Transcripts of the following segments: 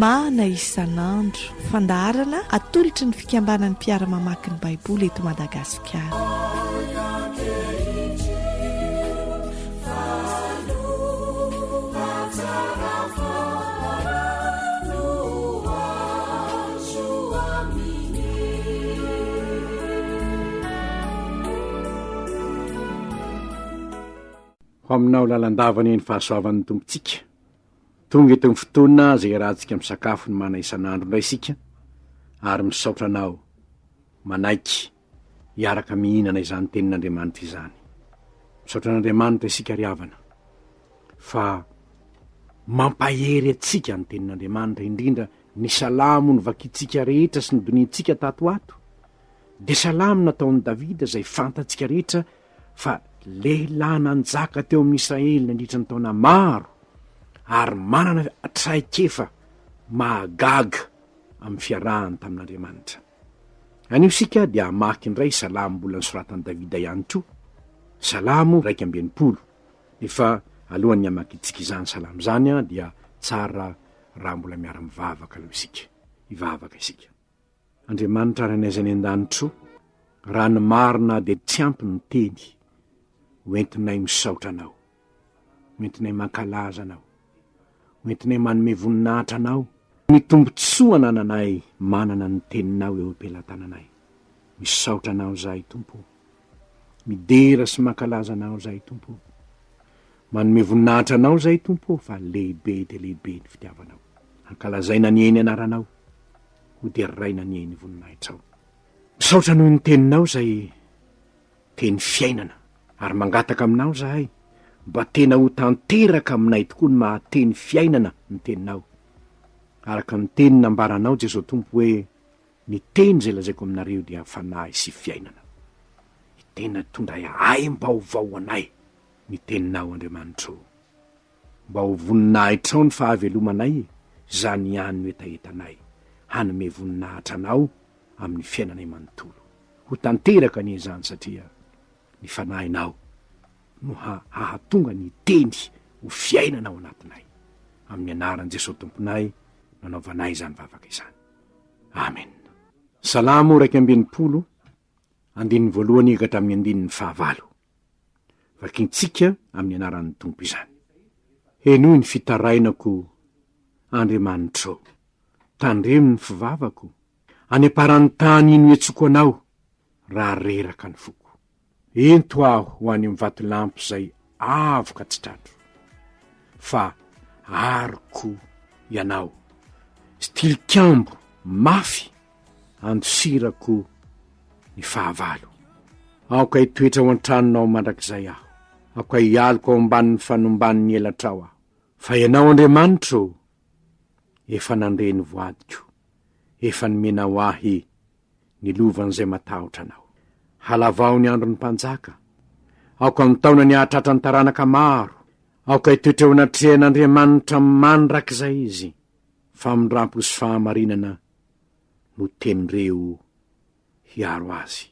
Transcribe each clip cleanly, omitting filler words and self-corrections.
Mana isan'andro fandaharana atolotry ny fikambanan'ny mpiara-mamaky ny baiboly eto Madagasikara. Ho aminao lalandavany ny fahasoavan'ny tompontsika. Tonga eto ny fotoana izay rahantsika misakafo ny mana isan'andro indray isika, ary misaotra anao manaiky hiaraka mihinana izany tenin'Andriamanitra izany. Misaotra an'Andriamanitra isika ry havana fa mampahery atsika ny tenin'Andriamanitra, indrindra ny salamo novakitsika rehetra sy ny donintsika tato ato. Dia salamo nataon'i Davida izay fantatsika rehetra fa lehilahy nanjaka teo amin'ny Israely nandritra ny taona maro ary manana traikefa mahagaga amin'ny fiarahany tamin'Andriamanitra. Anio sika dia hamaky indray salamo mbola nisoratan'i Davida ihany koa, salamo 120. Efa alohan'ny hamakitsika izany salamo izany dia tsara raha mbola miara-mivavaka aloha isika, hivavaka isika. Andriamanitra ran'aizany an-danitro, raha ny marina dia tsy ampy ny teny, hoentinay misaotra anao, hoentinay mankalaza anao, hoentinay manome voninahitra anao. Ny tombontsoa anananay manana ny teninao eo am-pelantananay. Misaotra anao zahay Tompo, midera sy mankalaza anao zahay Tompo, manome voninahitra anao zahay Tompo, fa lehibe dia lehibe ny fitiavanao. Ankalazaina ny eny anaranao, ho deriraina ny eny voninahitrao. Misaotra noho ny teninao izay teny fiainana, ary mangataka aminao zahay mba tena ho tanteraka aminay tokoa ny mahateny fiainana ny teninao. Araka ny teny nambaranao Jesosy Tompo hoe ny teny izay lazaiko aminareo dia fanahy sy fiainana. Ny tena tondray aim-baovao anay ny teninao Andriamanitra. Mba ho voninahitrao ny fahavelomanay, izany ihany no etaetanay, hanome voninahitra anao amin'ny fiainanay manontolo. Ho tanteraka ny izany satria ny fanahinao no hahatonga ny teny ho fiainana ao anatinay. Amin'ny anaran'i Jesosy Tomponay nanaovanay izany vavaka izany. Amen. Salamo 120, andininy voalohany ka hatramin'ny andininy 9. Vakintsika amin'ny anaran'ny Tompo izany. Henoy ny fitarainako Andriamanitra, tandremo ny fivavako, any am-paran'ny tany ino etsoko anao, raha reraka ny foko. Ento aho ho any amin'ny vatolampy izay avoka tsy tratro, fa aroko ianao, tilikambo mafy andosirako ny fahavalo. Aoka hitoetra ao an-tranonao mandrakizay aho, aoka hialoko ao ambanin'ny fanomban'ny elatrao aho. Fa ianao Andriamanitra, efa nandre ny voadiko, efa nomenao ahy ny lovan'izay matahotra anao. Halavao ny andro ny mpanjaka, aoka amin'ny taona ny ahatratra ny taranaka maro, aoka hitoetra ao anatrehan'Andriamanitra mandrakizay izy, famindrampo sy fahamarinana no tenireo hiaro azy.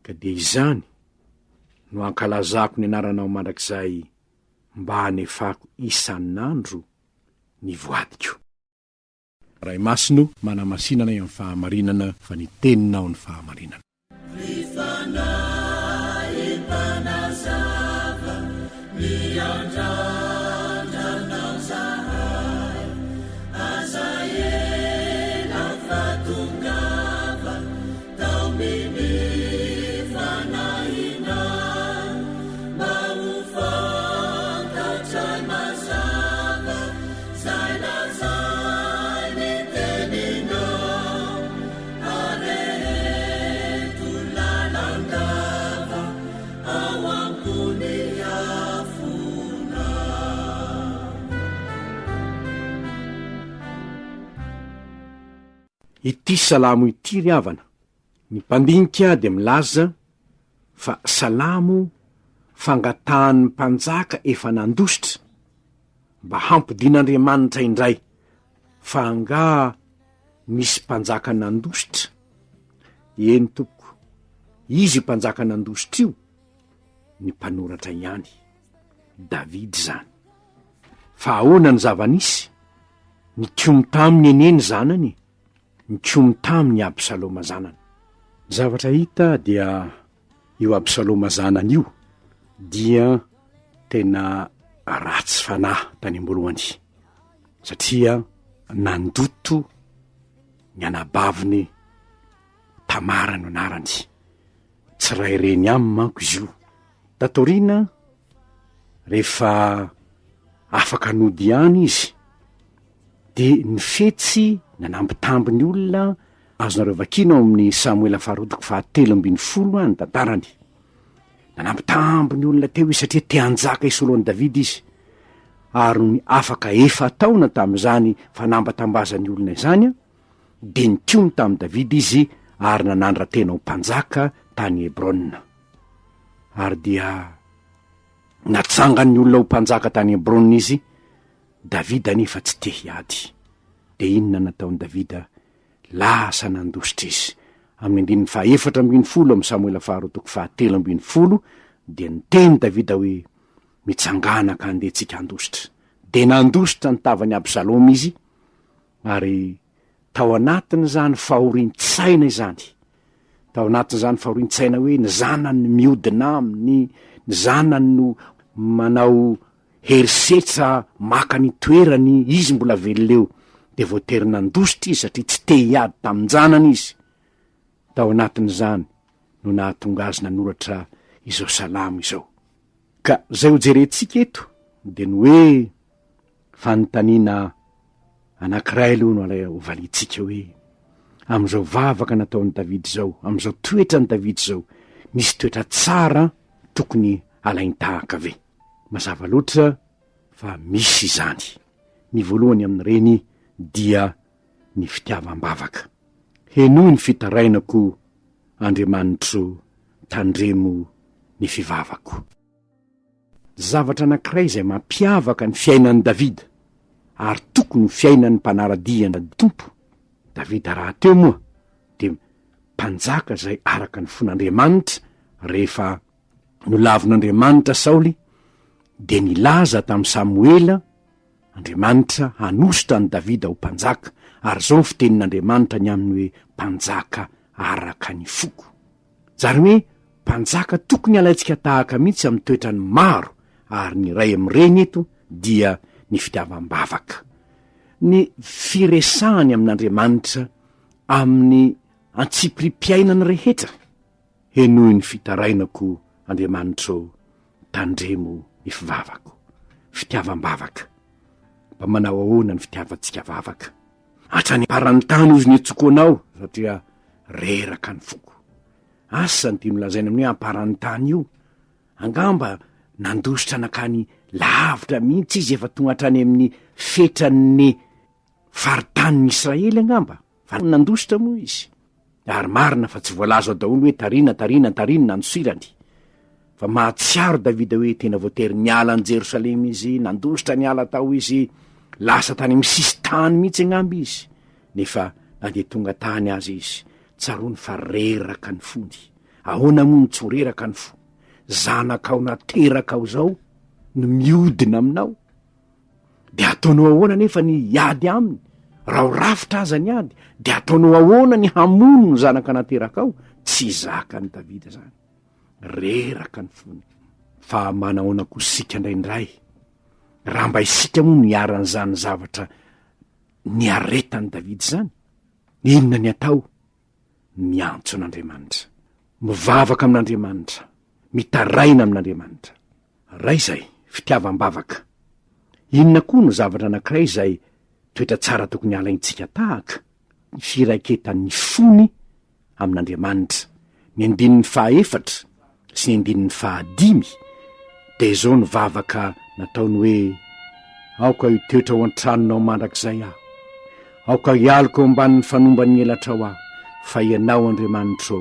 Ka dia izany no ankalazako ny anaranao mandrakizay, mba hanefako isan'andro ny voadiko. Ray Masino manamasinana amin'ny fahamarinana, fa ny teninao ny fahamarinana. Ity salamo ity ry havana, ny mpandinika dia milaza fa salamo fangatahan'ny mpanjaka efa nandositra mba hampidian'Andriamanitra indray. Fa nga misy mpanjaka nandositra? Eny tompoko, izy mpanjaka nandositra io, ny mpanoratra ihany, Davidy zany. Fa ahoana ny zava-nisy? nikomy taminy eneny zanany, nikomy taminy Absaloma zanany. Zavatra hita dia io Absaloma zanany io dia tena ratsy fanahy tany am-boalohany, satria nandoto ny anabaviny Tamara no anarany. Tsiraireny aminy manko izy io. Tatoriana rehefa afaka nody ihany izy de ny fetsy nanambitamby ny olona azonareo vakina ao amin'ny Samoela faharotoko 7:10 any tantarany. Nanambitamby ny olona teo izy satria te hanjaka isoloan'i Davida izy, ary ny afaka efa taona tamin'izany fanambatambazany olona izany de nikomy tamin'i Davida izy ary nanandra tena ho mpanjaka tany Hebrona. Ary dia natsangany ny olona ho mpanjaka tany Hebrona izy, Davida nefa tsy te hiady. De inona nataon'i Davida? Lasa nandositra izy. Amin'ny 4:10 amin'ny Samoela faharotoko 7:10 dia niteny Davida hoe mitsangana ka andeha tsika handositra. De nandositra ny tavany Absaloma izy, ary tao anatiny zany fahorin-tsaina izany. Tao anatiny zany fahorin-tsaina hoe ny zanany miodina aminy, ny zanany no manao herisetra maka ny toerany, izy mbola veloleo. De voatery nandositra izy satria tsy te hiady tamin'ny janany izy. Tao anatin'izany no nahatonga azy nanoratra izao salamo izao. Ka zay ho jerentsika eto de ny hoe fanontaniana anankiray aloha no alay ho valintsika hoe am'izao vavaka nataon'i Davida zao, am'izao toetra ny Davida zao, misy toetra tsara tokony alainy tahaka ve? Mazava loatra fa misy izany. Ny voalohany amin'ireny dia ny fitiavam-bavaka. Henoy ny fitarainako Andriamanitro, tandremo ny fivavako. Zavatra anankiray izay mampiavaka ny fiainan'i Davida ary tokony fiainan'ny mpanaradiana tompo Davida raha teo moa de mpanjaka zay araka ny fon'Andriamanitra. Rehefa nolavin'Andriamanitra Saoly de nilaza tamin'ny Samoela Andriamanitra hanositra ny Davida ho mpanjaka, ary zao ny fitenin'Andriamanitra ny aminy hoe mpanjaka araka ny foko. Zary hoe mpanjaka tokony alaitsika tahaka mihitsy amin'ny toetrany maro, ary ny ray amin'ireny eto dia ny fitiavam-bavaka, ny firesahany amin'Andriamanitra amin'ny antsiprim-piainany rehetra. Henoy ny fitarainako Andriamanitro, tandremo ny fivavako. Fitiavam-bavaka. Mba manao ahoana ny fitiavantsika vavaka? Hatrany parany tany ozy ny etsokoanao satria reraka ny foko. Asa ny tiany lazaina amin'ny hoe amparany tany io, angamba nandositra nakany lavitra mihitsy izy efa tonga hatrany amin'ny fetran'ny faritany Israely angamba, fa nandositra moa izy. Ary marina fa tsy voalaza ao daholo hoe tarina nosirany. Fa mahatsiaro Davida hoe tena voatery niala ny Jerosalema izy, nandositra niala tao izy, lasa tany amin'ny sisy tany mihitsy angamba izy. Nefa na de tonga tany azy izy, tsarony fa reraka ny fony. Ahoana moa ny tsy reraka ny fo? Zanakao nateraka ao zao no miodina aminao, de ataonao ahoana nefa ny iady aminy? Raha ho rafitra aza ny ady, de ataonao ahoana ny hamono ny zanaka nateraka ao? Tsy zaka ny Davida zany, reraka ny fony. Fa manahoana koa sika indraindray, raha mba isika moa niaran'izany zavatra niaretan'ny Davida zany, inona ny atao? Miantso an'Andriamanitra, mivavaka amin'Andriamanitra, mitaraina amin'Andriamanitra. Ray zay fitiavam-bavaka. Inona koa no zavatra anankiray zay toetra tsara tokony alaintsika tahaka? Ny firaiketan'ny fony amin'Andriamanitra. Ny 4 sy ny 5 de zao ny vavaka nataony hoe aoka io toetra ao an-tranonao mandrakizay aho, aoka hialoko ao ambanin'ny fanomban'ny elatra ao aho, fa ianao Andriamanitra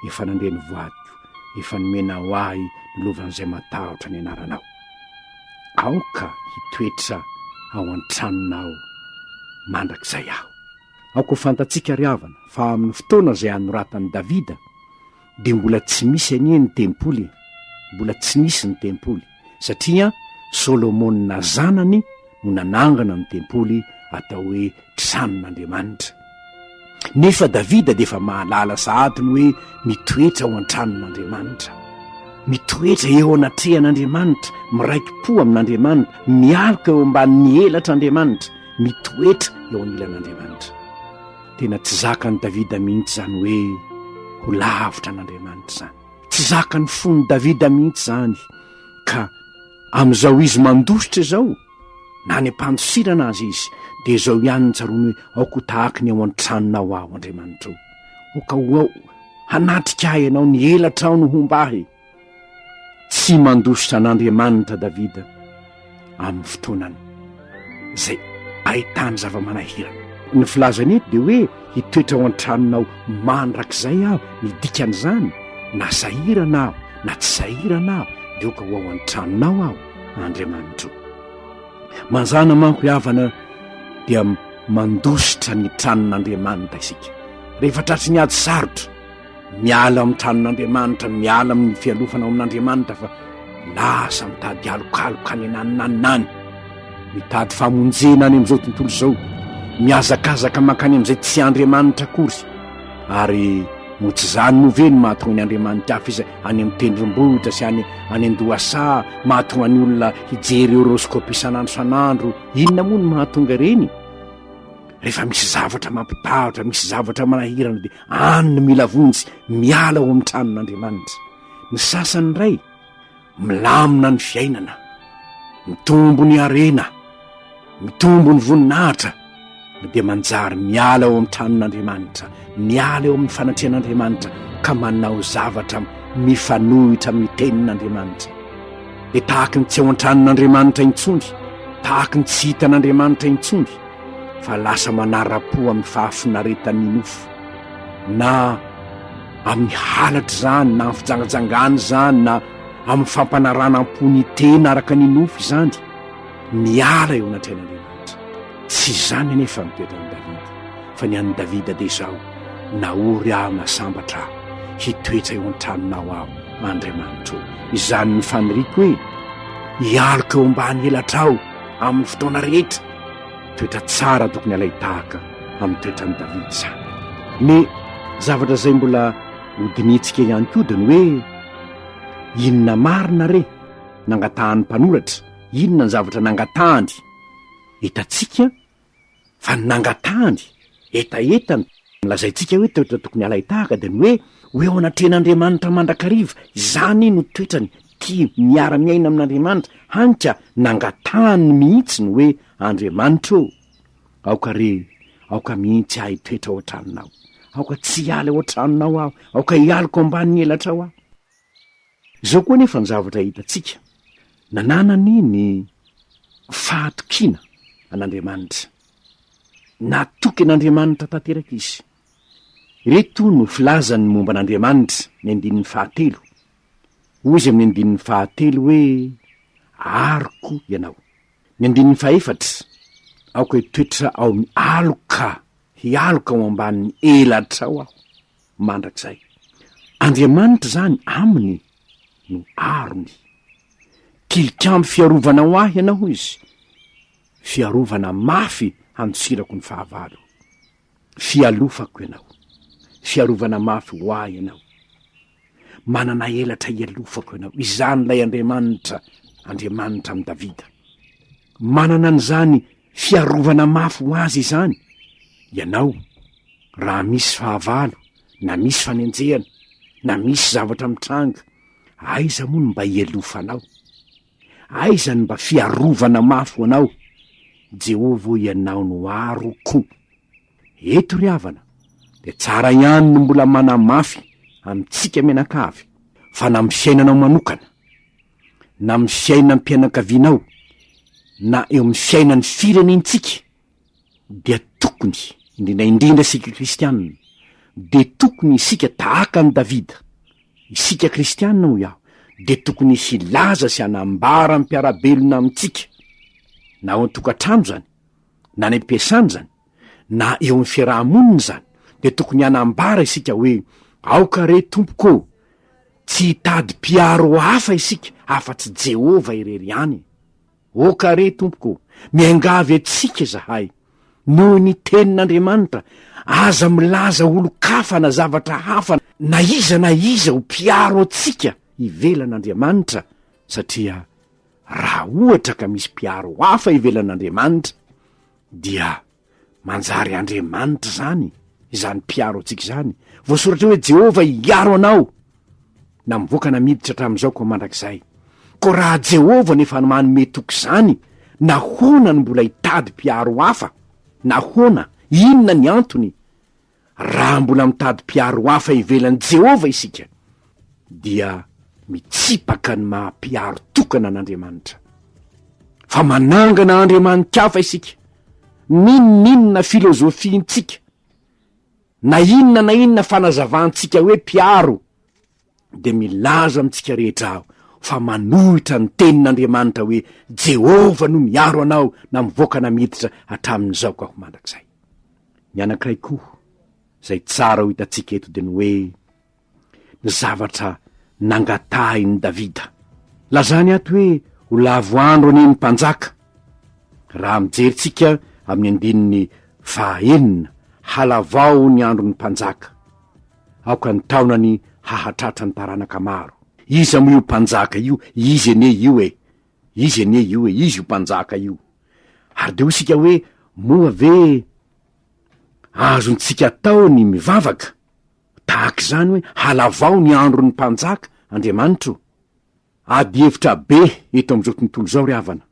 efa nandre ny voadiko, efa nomenao ahy ny lovan'izay matahotra ny anaranao. Aoka hitoetra ao an-tranonao mandrakizay aho. Aoka ho fantatsika ry havana fa amin'ny fotoana zay anoratan'i Davida de mbola tsy misy anie ny tempoly, mbola tsy nisy ny tempoly, satria Solomona zanany no nanangana ny tempoly atao hoe tranon'Andriamanitra. Nefa Davida de efa mahalala sahadiny hoe mitoetra ao an-tranon'Andriamanitra, mitoetra eo anatrehan'Andriamanitra, miraiki-po amin'Andriamanitra, mialoka eo ambanin'ny elatr'Andriamanitra, mitoetra eo anilan'Andriamanitra. Tena tsy zakany Davida mihitsy zany hoe ho lavitra an'Andriamanitra zany, tsy zakany fony Davida mihitsy zany ka amin'izao izy mandositra izao na ny ampandosirana azy izy de zao ihany ny tsarony hoe aoko tahaka ny ao an-tranonao aho Andriamanitra oka ao hanatrika ahy ianao ny elatra ao no hombahy. Tsy mandositra an'Andriamanitra Davida amin'ny fotoanany zay ahitany zava-manahirana. Ny filazany eto de hoe hitoetra ao an-tranonao mandrak'izay aho, ny dikan'izany na sahirana aho na tsy sahirana aho de oka ho ao an-tranonao aho Andriamanitra. Manzana manko havana dia mandositra ny tranon'Andriamanitra isika. Rehefa tratry ny ady sarotra miala amin'ny tranon'Andriamanitra, miala amin'ny fialofana ao amin'Andriamanitra fa lasa mitady alokaloka any ananinany, mitady famonjena any amin'izao tontolo izao, miazakazaka makany amin'izay tsy Andriamanitra akory, ary mo tsy zany no ve no mahatonga ny Andriamanitra hafa izy any amin'ny tendrombohitra sy any Andohasa, mahatonga ny olona hijery horoscope isan'andro san'andro. Inona moa no mahatonga reny? Rehefa misy zavatra mampitahotra, misy zavatra manahirana de any no mila vonjy, miala ao amin'ny tranon'Andriamanitra. Ny sasany ray milamina ny fiainana, mitombo ny arena, mitombo ny voninahitra, de manjary miala ao amin'ny tranon'Andriamanitra, miala eo amin'ny fanatrehan'Andriamanitra ka manao zavatra mifanohitra amin'ny tenin'Andriamanitra. De tahaka ny tsy ao an-tranon'Andriamanitra intsony, tahaka ny tsy hitan'Andriamanitra intsony, fa lasa manara-po amin'ny fahafinaretan'ny nofo, na amin'ny halatra zany, na amin'ny fijangajangany zany, na amin'ny fampanarana-pony tena araka ny nofo izany, miala eo anatrehan'Andriamanitra. Tsy zany anefa mitoetra ny Davida, fa ny an'ny Davida de zao: naory aho masambatra aho, hitoetra eo an-tranonao aho Andriamanitra. Izany ny faniriko hoe hialoka eo ambany elatra aho amin'ny fotoana rehetra. Toetra tsara tokony alay tahaka amin'ny toetrany Davida zany. Ny zavatra zay mbola hodinitsika ihany koa diny hoe inona marina re nangatahan'ny mpanoratra, inona ny zavatra nangatahany hitatsika fa nangatahany etaetany milazaintsika hoe toetra tokony alay tahaka de ny hoe ao anatrehan'Andriamanitra mandrakariva, izany no toetrany tia miara-miaina amin'Andriamanitra. Hanka nangatahany mihitsy ny hoe Andriamanitra ô, aoka re, aoka mihitsy ahy toetra ao an-tranonao, aoka tsy hiala ao an-tranonao aho, aoka hialako ambanin'ny elatra ao aho. Zao koa nefa ny zavatra hitatsika nananany ny fahatokiana an'Andriamanitra, natoky an'Andriamanitra tanteraka izy. Reto no filazany momba an'Andriamanitra ny andinin'ny 7. Ozy amin'ny andinin'ny 7 hoe ariko ianao. Ny andinin'ny 4 aoka hitoetra ao amin'ny aloka, hialoka ao ambanin'ny elatra ao aho mandrak'izay. Andriamanitra zany aminy no arony, tilikamby fiarovana ho ahy ianao izy, fiarovana mafy handosirako ny fahavalo, fialofako ianao, fiarovana mafy ho ahy ianao, manana elatra hialofako ianao. Izany lay Andriamanitra amin'ny Davida, manana an'izany fiarovana mafy ho azy izany. Ianao raha misy fahavalo, na misy fanenjehana, na misy zavatra mitranga, aiza moa no mba hialofanao, aiza ny mba fiarovana mafy ho anao? Jehova ianao no aroko. Eto ry havana de tsara ihany no mbola manamafy amintsika menakavy, fa na amin'ny fiainanao manokana, na amin'ny fiainan'ny mpianakavianao, na eo amin'ny fiainan'ny firenentsika, dia tokony indrindra isika kristianina, de tokony isika tahaka ny Davida, isika kristianina ho iaho, de tokony hilaza sy hanambara ny mpiarabelona amintsika, na ao an-tokantrano zany, na ny am-piasana zany, na eo amin'ny fiarahamonina zany, de tokony hanambara isika hoe aoka re tompoko, tsy hitady mpiaro hafa isika afa-tsy Jehova irery ihany. Oka re tompoko, miangavy atsika zahay, noho ny tenin'andriamanitra aza milaza olo-kafa na zavatra hafa na iza ho mpiaro atsika ivelan'andriamanitra satria raha ohatra ka misy mpiaro hafa ivelan'andriamanitra dia manjary andriamanitra zany mpiaro atsika zany. Voasoratra hoe Jehova iaro anao na mivoaka na miditra hatramin'izao ko mandrakizay. Ko raha Jehova nefa manome toky zany, nahoana no mbola hitady mpiaro hafa? Nahoana? Inona ny antony? Raha mbola mitady mpiaro hafa ivelan'i Jehova isika, dia mitsipaka ny maha-mpiaro tokana an'Andriamanitra. Fa manangana andriamanikafa isika, n'inona filozofintsika, na inona fanazavantsika hoe mpiaro, de milaza amintsika rehetra aho fa manohitra ny tenin'Andriamanitra hoe Jehova no miaro anao na mivoaka na miditra hatramin'izao ka ho mandrakizay. Ny anankiray koa zay tsara ho hitantsika eto de ny hoe ny zavatra nangatahin'ny Davida. Lazany ato hoe ho lavo andro aneny mpanjaka. Raha mijeritsika amin'ny andininy 9 halavao ny andron'ny mpanjaka, aoka ny taonany hahatratra ny taranaka maro. Iza mo io mpanjaka io? Izy ene io izy io mpanjaka io. Ary de ho isika hoe moa ve azontsika atao ny mivavaka tahaka zany hoe halavao ny andron'ny mpanjaka Andriamanitra? Ady hevitra be eto am'izao tontolo zao ry havana,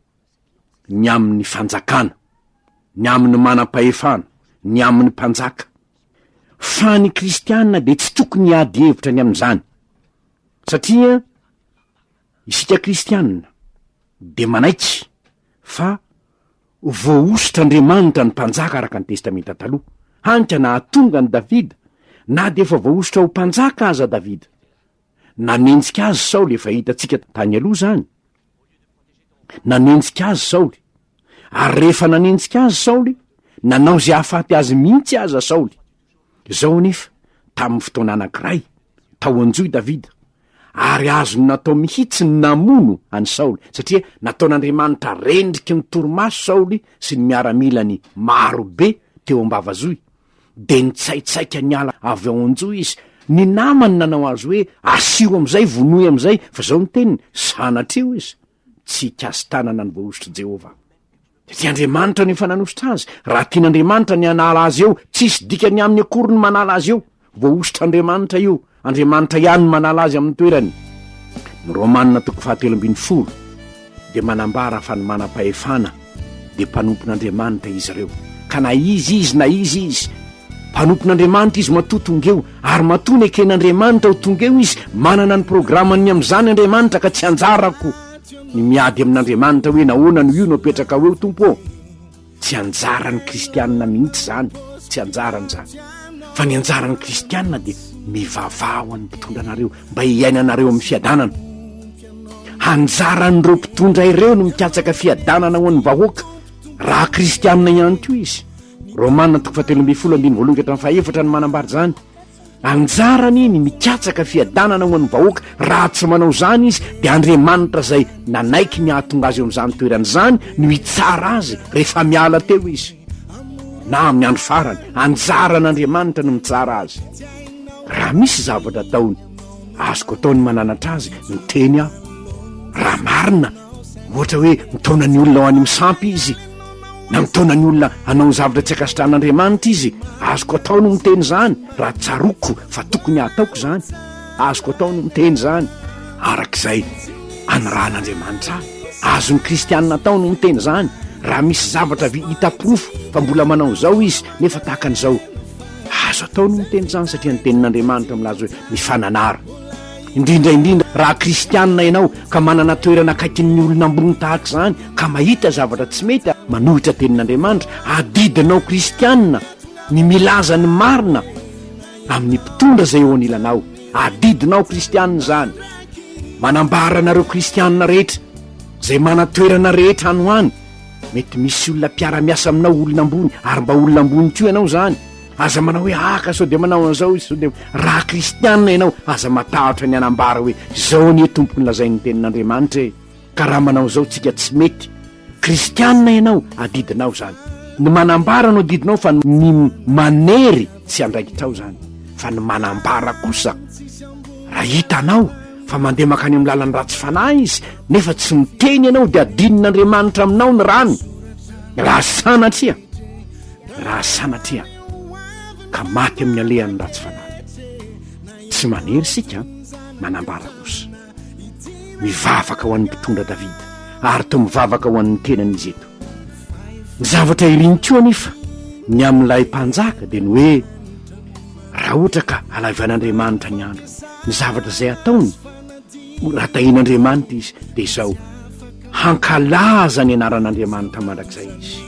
ny amin'ny fanjakana, ny amin'ny manam-pahefana, ny amin'ny mpanjaka. Fa ny kristianina de tsy tokony ady hevitra ny amin'izany, satria isika kristianina de manaiky fa voaositra Andriamanitra ny mpanjaka araka ny testamenta taloha. Hanka na atonga ny Davida, na de efa voaositra ho mpanjaka aza Davida. Nanenjika azy Saoly, efa hitantsika tany aloha zany. Nanenjika azy Saoly, ary rehefa nanenjika azy Saoly, nanao zay ahafaty azy mihitsy aza Saoly. Zao nefa tamin'ny fotoana anankiray tao anjoy Davida, ary azo natao mihitsy ny namono any Saoly, satria nataon'Andriamanitra rendriky ny torimaso Saoly sy ny miaramilany maro be teo ambavazoy. De nitsaitsaika ny ala avy ao anjoy izy. Ny namany nanao azy hoe asio am'izay, vonoy am'izay, fa zao ny teniny sanatrio izy tsy kasy tanana ny voaositra Jehova. Ty Andriamanitra nefa nanositra azy. Raha tian'Andriamanitra ny anala azy eo, tsisy dikany amin'ny akory ny manala azy eo. Voaositra Andriamanitra io, Andriamanitra ihany ny manala azy amin'ny toerany. Ny Romanina 7:10 de manambara fa ny manam-pahefana de mpanompon'Andriamanitra izy ireo. Ka na izy mpanompon'Andriamanitra izy matoa tongeo, ary matoa ny eken'Andriamanitra ho tongeo izy, manana ny programany amin'izany Andriamanitra, ka tsy anjarako ny miady amin'Andriamanitra hoe nahoana no io no apetraka eo tompo. Tsy anjaran'ny kristianina mihitsy zany, tsy anjarany zany. Fa ny anjaran'ny kristianina de mivavao an'ny mpitondra anareo mba hiainanareo amin'ny fiadanana. Anjaran'ireo mpitondra ireo no mikatsaka fiadanana ho an'ny vahoaka, raha kristianina ihany koa izy. Romanina 7:12 ny manambara zany. Anjarany ny mikatsaka fiadanana ho an'ny vahoaka, raha tsy manao zany izy de Andriamanitra zay nanaiky ny ahatonga azy eo amin'izany toerany zany no hitsara azy rehefa miala teo izy, na amin'ny andro farany. Anjaran'Andriamanitra no mitsara azy. Raha misy zavatra ataony, azoko ataony mananatra azy ny teny aho. Raha marina, ohatra hoe mitaona ny olona ho any misampy izy, na mitaona ny olona hanao zavatra tsy akasitran'Andriamanitra izy, azoko atao no miteny zany. Raha tsaroko fa tokony hataoko zany, azoko atao no miteny zany. Arak'izay anoran'Andriamanitra azon'ny kristianina atao no miteny zany. Raha misy zavatra hitaprofo fa mbola manao zao izy nefa tahaka an'izao, azo atao no miteny zany, satria ny tenin'Andriamanitra milaza hoe mifananara. Indrindra raha kristianina ianao ka manana toerana akaikin'ny olona ambony tahaka zany, ka mahita zavatra tsy mety, manohitra tenin'Andriamanitra, adidinao kristianina ny milaza ny marina amin'ny mpitondra zay eo anilanao. Adidinao kristianina zany, manambara anareo kristianina rehetra zay manatoerana rehetra any hoany. Mety misy olona mpiara-miasa aminao olona ambony, ary mba olona ambony ko ianao zany, aza manao hoe aka sao de manao an'izao izy, sao de raha kristianina ianao aza matahatra ny anambara hoe zao ny tompony lazain'ny tenin'Andriamanitra. Ka raha manao zao tsika tsy mety. Kristianina ianao, adidinao zany. ny manambara no didinao fa ny manery tsy andraikitrao zany fa ny manambara kosa raha hitanao fa mandeha makany amin'ny lalany ratsy fanahy izy nefa tsy miteny ianao dia adinin'Andriamanitra aminao ny rany raha sanatria ka maty amin'ny alehan'ny ratsy fanahy. Tsy manery sika manambara kosa mivavaka ho an'ny mpitondra Davida ary to mivavaka ho an'ny tenan'izy eto. Ny zavatra iriny koa anefa ny amin'ilay mpanjaka dia ny hoe raha ohatra ka alaivan'Andriamanitra ny andro ny zavatra izay ataony raha tahin'Andriamanitra izy dia izao hankalaza ny anaran'Andriamanitra mandrakizay izy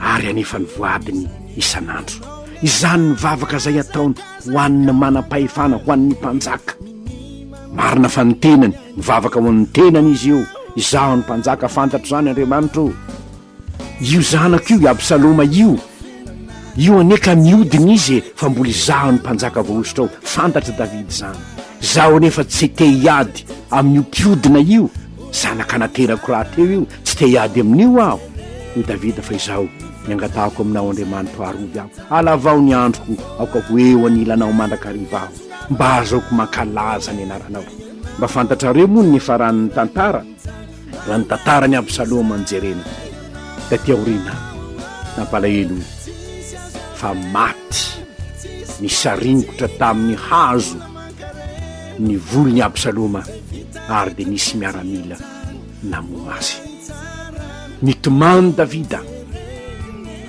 ary anefa ny voadiny isan'andro. Izany mivavaka izay ataony ho an'ny manam-pahefana ho an'ny mpanjaka. Marina fa ny tenany mivavaka ho an'ny tenany izy io. Izaho ny mpanjaka fantatro zany Andriamanitra io zanako io Absaloma io aneka miodiny izy fa mbola izaho ny mpanjaka voaositra fantatra Davida zany. Zaho anefa tsy te hiady amin'io mpiodina io zanak'anaterako raha teo io tsy te hiady amin'io aho io Davida fa izaho niangatahako aminao Andriamanitra arovy aho alavao ny androko aoka ho eo anilanao mandrakariva aho mba azaoko mankalaza ny anaranao. Mba fantatrareo moa ny faran'ny tantara raha ny tantarany Absaloma ny jerena taty aoriana nampalahelo fa maty nisaringotra tamin'ny hazo ny volony Absaloma ary dia nisy miaramila namoa azy. Nitomany Davida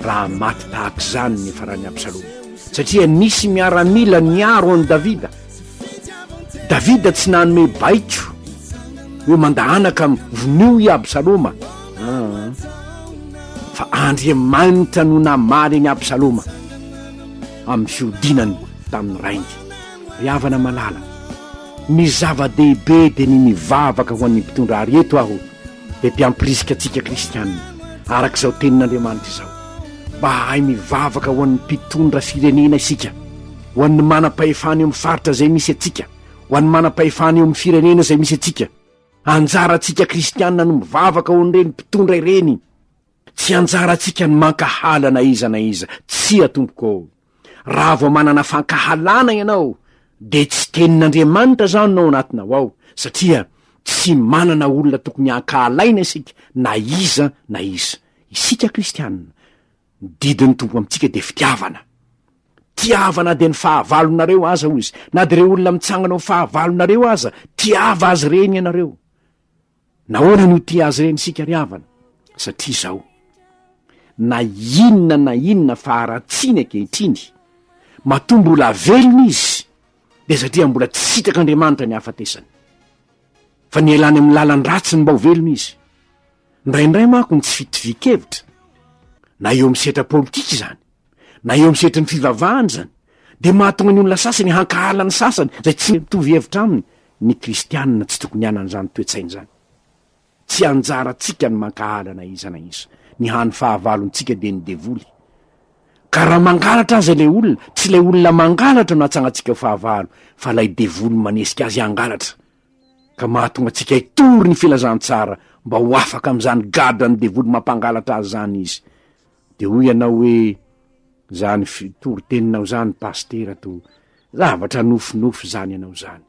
raha maty tahaka izany ny farany Absaloma satria nisy miaramila niaro an'i Davida. Davida tsy nanome baiko hoe mandahanaka vonio i Absaloma fa Andriamanitra no namaly ny Absaloma amin'ny fiodinany tamin'ny rainy. Ry havana malala, ny zava-dehibe dia ny mivavaka ho an'ny mpitondra ary eto aho dia mpiampirisika antsika kristianina arak'izao tenin'Andriamanitra izao mba hay mivavaka ho an'ny mpitondra firenena isika, ho an'ny manam-pahefana eo amin'ny faritra izay misy atsika, ho an'ny manam-pahefana eo amin'ny firenena izay misy atsika. Anjara antsika kristianina no mivavaka ho an'ireny mpitondra ireny, tsy anjara antsika ny mankahala na iza tsy atompoko. Raha vao manana fankahalana ianao dia tsy tenin'Andriamanitra zany nao anatinao ao satria tsy manana olona tokony hankahalaina isika na iza. Isika kristianina didin'ny tompo amintsika dia fitiavana dia ny fahavalonareo aza ho izy na dia ireo olona mitsangana ho fahavalonareo aza tiava azy reny ianareo. Nahoana no tia azy reny isika ry havana? Satria izao na inona faharatsiny ankehitriny matombo mbola velona izy dia satria mbola tsy sitrak'Andriamanitra ny hafatesany fa ny elany amin'ny lalany ratsy ny mba ho velona izy. Indraindray manko ny tsy fitovikevitra na eo amin'ny setra politika izany na eo amin'ny setry ny fivavahana izany dia mahatonga ny olona sasany hankahalany sasany izay tsy mitovy hevitra aminy. Ny kristianina tsy tokony hanana izany toetsaina izany. Tsy anjarantsika ny mankahalana iza ny hany fahavalontsika dia ny devoly. Ka raha mangalatra azy ilay olona, tsy ilay olona mangalatra no hatsangatsika ho fahavalo fa ilay devoly manesika azy hangalatra, ka mahatonga antsika hitory ny filazantsara mba ho afaka amin'izany gadra ny devoly mampangalatra azy zany izy. Dia hoy ianao hoe zany fitory teninao zany pastera to zavatra nofinofo zany ianao zany.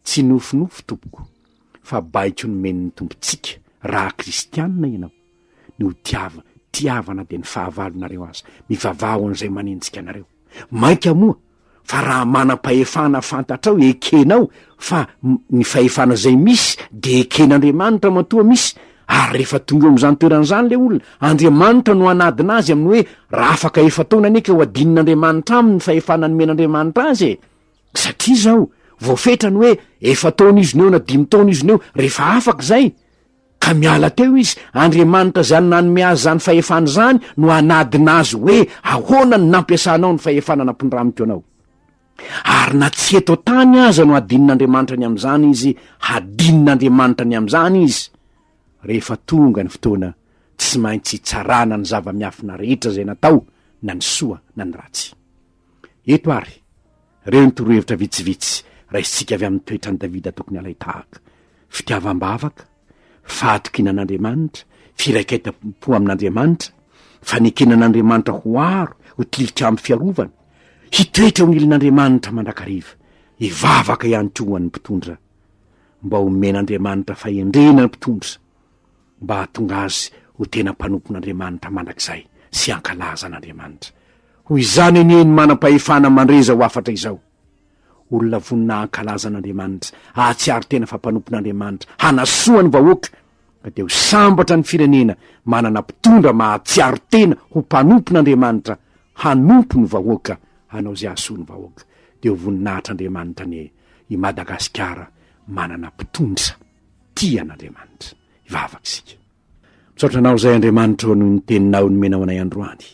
Tsy nofinofo tompoko fa baiko ny men'ny tompontsika raha kristianina ianao no tiavana dia ny fahavalonareo azy mivavaho an'izay manenjika anareo. Mainka moa fa raha manam-pahefana fantatrao ekenao fa ny fahefana izay misy dia eken'Andriamanitra matoa misy ary rehefa tonga eo amin'izany toeran'izany le olona Andriamanitra no anadina azy amin'ny hoe raha afaka efa taona aneka ho adinin'Andriamanitra aminy ny fahefana nomen'Andriamanitra azy satria izao voafetra ny hoe efa taona izy neo na 5 taona izy neo rehefa afaka izay ka miala teo izy Andriamanitra zany nanome azy zany fahefana zany no anadina azy hoe ahoana ny nampiasanao ny fahefana nampindramiko anao. Ary na tsy eto tany aza no adinin'Andriamanitra ny amin'izany izy hadinin'Andriamanitra ny amin'izany izy rehefa tonga ny fotoana tsy maintsy tsarana ny zava-miafina rehetra izay natao na ny soa na ny ratsy. Eto ary reo ny torohevitra vitsivitsy raisitsika avy amin'ny toetrany Davida tokony alay tahaka: fitiavam-bavaka, fahatokinan'Andriamanitra, firaiketam-po amin'Andriamanitra, fanekenan'Andriamanitra ho aro ho tilitra amin'ny fiarovana, hitoetra ho nilin'Andriamanitra mandrakariva, hivavaka ihany ko ho an'ny mpitondra, mba homen'Andriamanitra fahendrena ny mpitondra, mba hahatonga azy ho tena mpanompon'Andriamanitra mandrakizay sy ankalaza an'Andriamanitra. Hoy izany anieny manam-pahefana mandreza ho afatra izao, olona vonina ankalaza an'Andriamanitra, ahatsiaro tena fa mpanompon'Andriamanitra, hanasoa ny vahoaka ka dia ho sambatra ny firenena manana mpitondra mahatsiaro tena ho mpanompon'Andriamanitra, hanompo ny vahoaka, hanao izay ahasoa ny vahoaka. Dia ho voninahitr'Andriamanitra ny i Madagasikara manana mpitondra tia an'Andriamanitra. Ivavaka isika. Misaotra anao izay Andriamanitra noho ny teninao nomenao anay androany.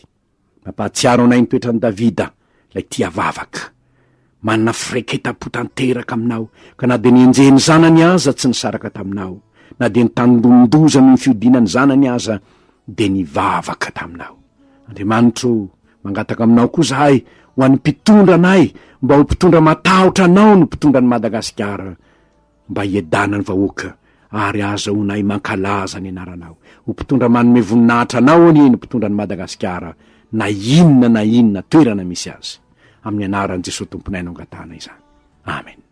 Mampahatsiaro anay ny toetran'i Davida, ilay tia vavaka, manana firaiketam-po tanteraka aminao, ka na dia nienjeny zanany aza tsy nisaraka taminao, na dia nitandondoza noho ny fiodinany zanany aza dia nivavaka taminao. Andriamanitra, mangataka aminao koa zahay ho an'ny mpitondra anay, mba ho mpitondra matahotra anao no mpitondra ny Madagasikara, mba hiedana ny vahoaka ary aza honay mankalaza ny anaranao, ho mpitondra manome voninahitra anao any ny mpitondra ny Madagasikara, na inona toerana misy azy, amin'ny anaran'i Jesosy tomponay no angatana izany. Amen.